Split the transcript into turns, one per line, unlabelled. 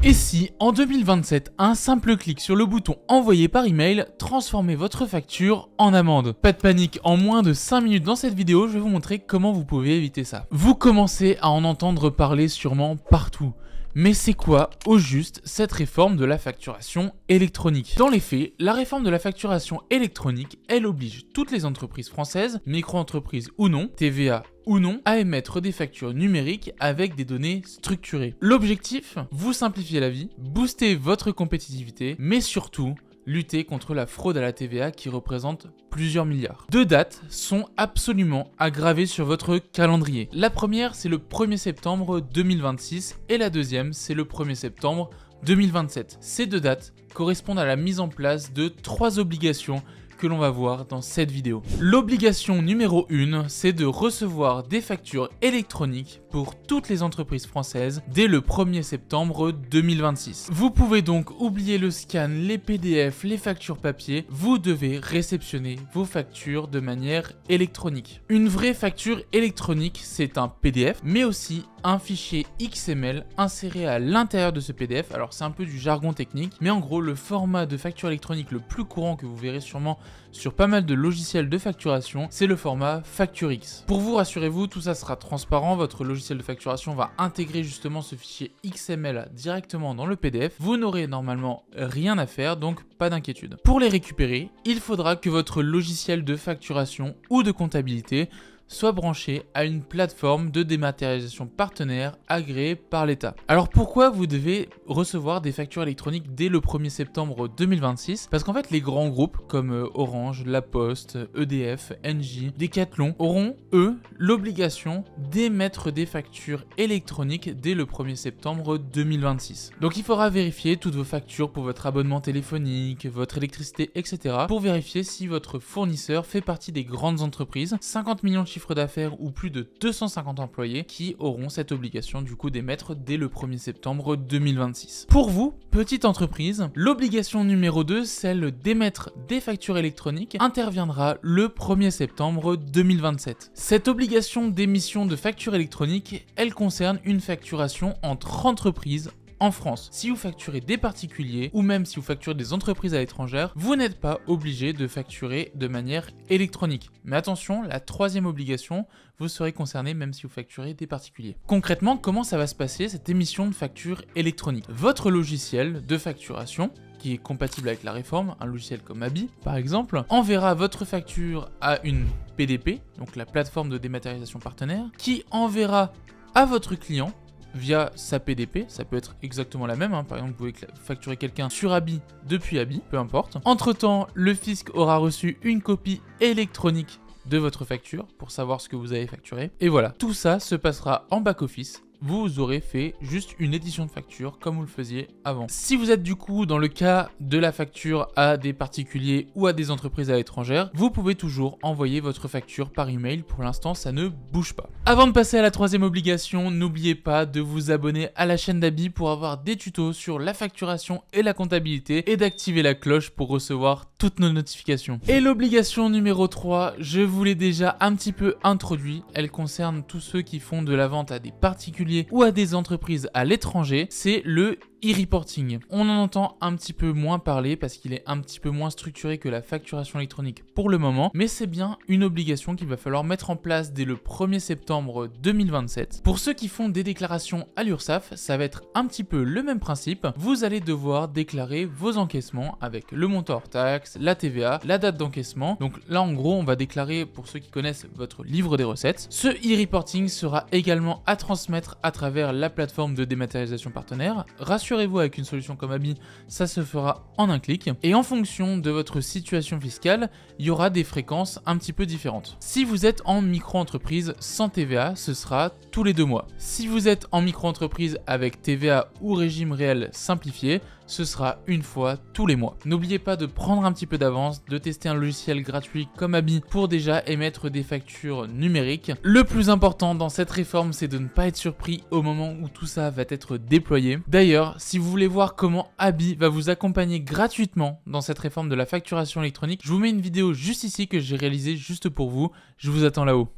Et si, en 2027, un simple clic sur le bouton envoyer par email transformait votre facture en amende? Pas de panique, en moins de 5 minutes dans cette vidéo, je vais vous montrer comment vous pouvez éviter ça. Vous commencez à en entendre parler sûrement partout. Mais c'est quoi, au juste, cette réforme de la facturation électronique? Dans les faits, la réforme de la facturation électronique, elle oblige toutes les entreprises françaises, micro-entreprises ou non, TVA ou non, à émettre des factures numériques avec des données structurées. L'objectif, vous simplifier la vie, booster votre compétitivité, mais surtout, lutter contre la fraude à la TVA qui représente plusieurs milliards. Deux dates sont absolument à graver sur votre calendrier. La première, c'est le 1er septembre 2026 et la deuxième, c'est le 1er septembre 2027. Ces deux dates correspondent à la mise en place de 3 obligations que l'on va voir dans cette vidéo. L'obligation numéro 1, c'est de recevoir des factures électroniques pour toutes les entreprises françaises dès le 1er septembre 2026. Vous pouvez donc oublier le scan, les PDF, les factures papier, vous devez réceptionner vos factures de manière électronique. Une vraie facture électronique, c'est un PDF, mais aussi un fichier XML inséré à l'intérieur de ce PDF. Alors c'est un peu du jargon technique, mais en gros le format de facture électronique le plus courant que vous verrez sûrement sur pas mal de logiciels de facturation, c'est le format FactureX. Pour vous, rassurez-vous, tout ça sera transparent, votre logiciel de facturation va intégrer justement ce fichier XML directement dans le PDF. Vous n'aurez normalement rien à faire, donc pas d'inquiétude. Pour les récupérer, il faudra que votre logiciel de facturation ou de comptabilité soit branché à une plateforme de dématérialisation partenaire agréée par l'État. Alors pourquoi vous devez recevoir des factures électroniques dès le 1er septembre 2026? Parce qu'en fait les grands groupes comme Orange, La Poste, EDF, Engie, Decathlon auront eux l'obligation d'émettre des factures électroniques dès le 1er septembre 2026. Donc il faudra vérifier toutes vos factures pour votre abonnement téléphonique, votre électricité, etc. pour vérifier si votre fournisseur fait partie des grandes entreprises, 50 millions de chiffre d'affaires ou plus de 250 employés qui auront cette obligation du coup d'émettre dès le 1er septembre 2026. Pour vous, petite entreprise, l'obligation numéro 2, celle d'émettre des factures électroniques, interviendra le 1er septembre 2027. Cette obligation d'émission de factures électroniques, elle concerne une facturation entre entreprises en France. Si vous facturez des particuliers ou même si vous facturez des entreprises à l'étranger, vous n'êtes pas obligé de facturer de manière électronique. Mais attention, la troisième obligation, vous serez concerné même si vous facturez des particuliers. Concrètement, comment ça va se passer cette émission de facture électronique? Votre logiciel de facturation, qui est compatible avec la réforme, un logiciel comme Abi par exemple, enverra votre facture à une PDP, donc la plateforme de dématérialisation partenaire, qui enverra à votre client via sa PDP, ça peut être exactement la même, par exemple vous pouvez facturer quelqu'un sur Abi depuis Abi, peu importe. Entre temps, le fisc aura reçu une copie électronique de votre facture pour savoir ce que vous avez facturé. Et voilà, tout ça se passera en back-office. Vous aurez fait juste une édition de facture comme vous le faisiez avant. Si vous êtes du coup dans le cas de la facture à des particuliers ou à des entreprises à l'étranger, vous pouvez toujours envoyer votre facture par email. Pour l'instant, ça ne bouge pas. Avant de passer à la troisième obligation, n'oubliez pas de vous abonner à la chaîne d'Abi pour avoir des tutos sur la facturation et la comptabilité et d'activer la cloche pour recevoir toutes nos notifications. Et l'obligation numéro 3, je vous l'ai déjà un petit peu introduit. Elle concerne tous ceux qui font de la vente à des particuliers ou à des entreprises à l'étranger, c'est le e-reporting. On en entend un petit peu moins parler parce qu'il est un petit peu moins structuré que la facturation électronique pour le moment, mais c'est bien une obligation qu'il va falloir mettre en place dès le 1er septembre 2027. Pour ceux qui font des déclarations à l'URSSAF, ça va être un petit peu le même principe. Vous allez devoir déclarer vos encaissements avec le montant hors taxe, la TVA, la date d'encaissement. Donc là en gros on va déclarer, pour ceux qui connaissent, votre livre des recettes. Ce e-reporting sera également à transmettre à travers la plateforme de dématérialisation partenaire. Rassurez-vous, avec une solution comme Abi, ça se fera en un clic. Et en fonction de votre situation fiscale, il y aura des fréquences un petit peu différentes. Si vous êtes en micro-entreprise sans TVA, ce sera tous les 2 mois. Si vous êtes en micro-entreprise avec TVA ou régime réel simplifié, ce sera une fois tous les mois. N'oubliez pas de prendre un petit peu d'avance, de tester un logiciel gratuit comme Abi pour déjà émettre des factures numériques. Le plus important dans cette réforme, c'est de ne pas être surpris au moment où tout ça va être déployé. D'ailleurs, si vous voulez voir comment Abi va vous accompagner gratuitement dans cette réforme de la facturation électronique, je vous mets une vidéo juste ici que j'ai réalisée juste pour vous. Je vous attends là-haut.